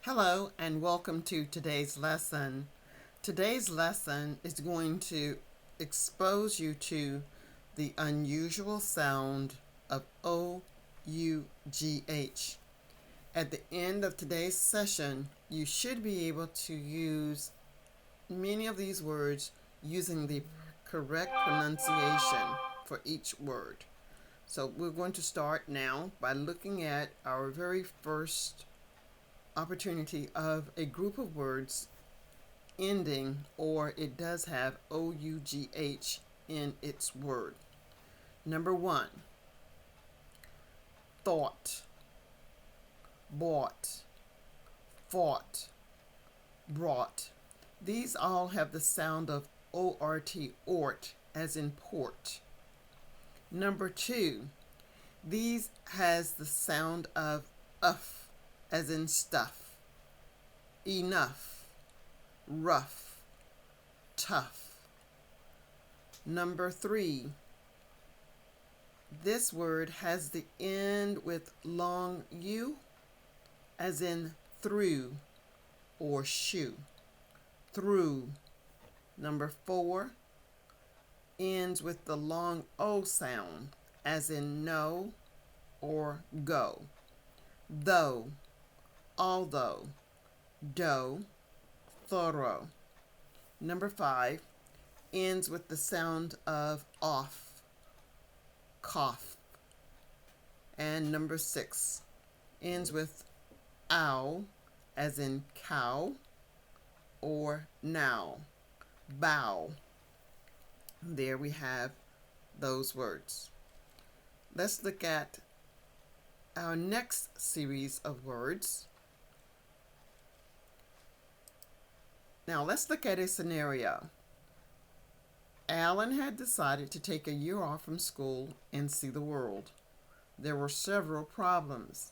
Hello and welcome to today's lesson. Today's lesson is going to expose you to the unusual sound of O-U-G-H. At the end of today's session, you should be able to use many of these words using the correct pronunciation for each word. So we're going to start now by looking at our very first opportunity of a group of words ending or it does have O-U-G-H in its word. Number one, thought, bought, fought, brought. These all have the sound of O-R-T, ort, as in port. Number two, these has the sound of uff, as in stuff, enough, rough, tough. Number three, this word has the end with long U, as in through or shoe, through. Number four, ends with the long O sound, as in no or go, though, although, dough, thorough. Number five, ends with the sound of off, cough. And number six, ends with ow, as in cow, or now, bow. There we have those words. Let's look at our next series of words. Now let's look at a scenario. Alan had decided to take a year off from school and see the world. There were several problems.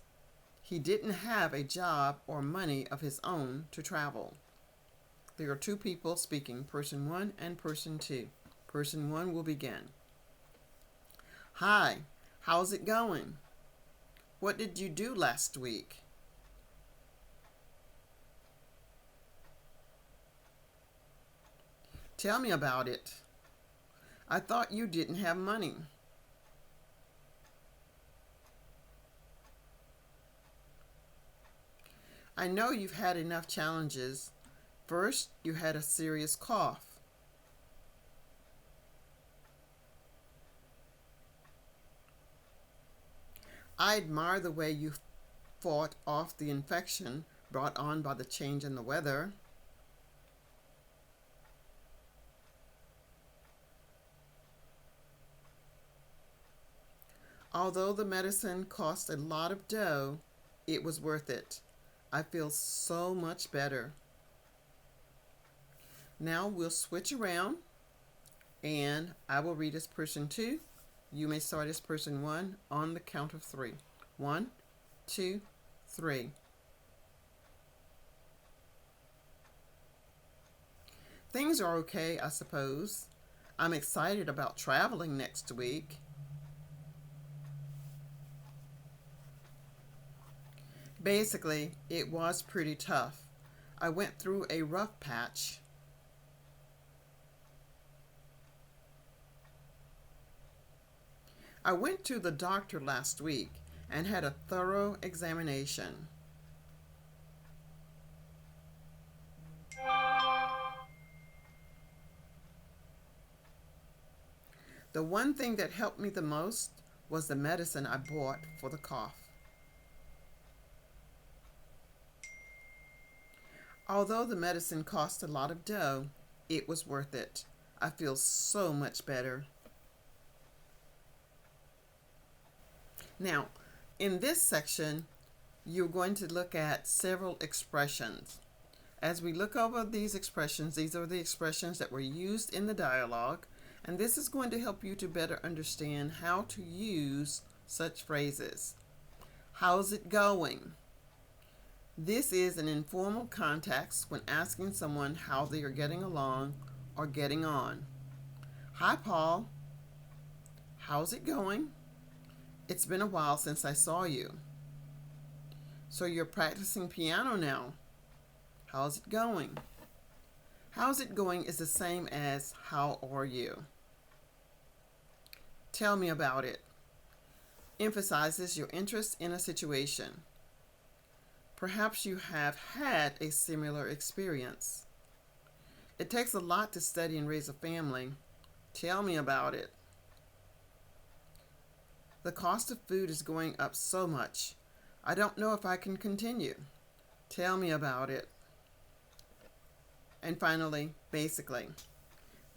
He didn't have a job or money of his own to travel. There are two people speaking, person one and person two. Person one will begin. Hi, how's it going? What did you do last week? Tell me about it. I thought you didn't have money. I know you've had enough challenges. First, you had a serious cough. I admire the way you fought off the infection brought on by the change in the weather. Although the medicine cost a lot of dough, it was worth it. I feel so much better. Now we'll switch around and I will read as person two. You may start as person one on the count of three. 1, 2, 3. Things are okay, I suppose. I'm excited about traveling next week. Basically, it was pretty tough. I went through a rough patch. I went to the doctor last week and had a thorough examination. The one thing that helped me the most was the medicine I bought for the cough. Although the medicine cost a lot of dough, it was worth it. I feel so much better. Now, in this section, you're going to look at several expressions. As we look over these expressions, these are the expressions that were used in the dialogue, and this is going to help you to better understand how to use such phrases. How's it going? This is an informal context when asking someone how they are getting along or getting on. Hi, Paul. How's it going? It's been a while since I saw you. So you're practicing piano now. How's it going? How's it going is the same as how are you? Tell me about it. Emphasizes your interest in a situation. Perhaps you have had a similar experience. It takes a lot to study and raise a family. Tell me about it. The cost of food is going up so much. I don't know if I can continue. Tell me about it. And finally, basically.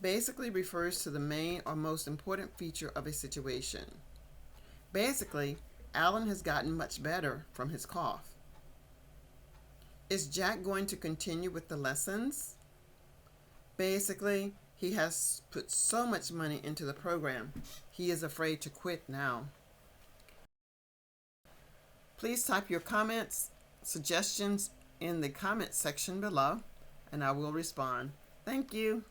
Basically refers to the main or most important feature of a situation. Basically, Alan has gotten much better from his cough. Is Jack going to continue with the lessons? Basically, he has put so much money into the program, he is afraid to quit now. Please type your comments, suggestions in the comment section below, and I will respond. Thank you.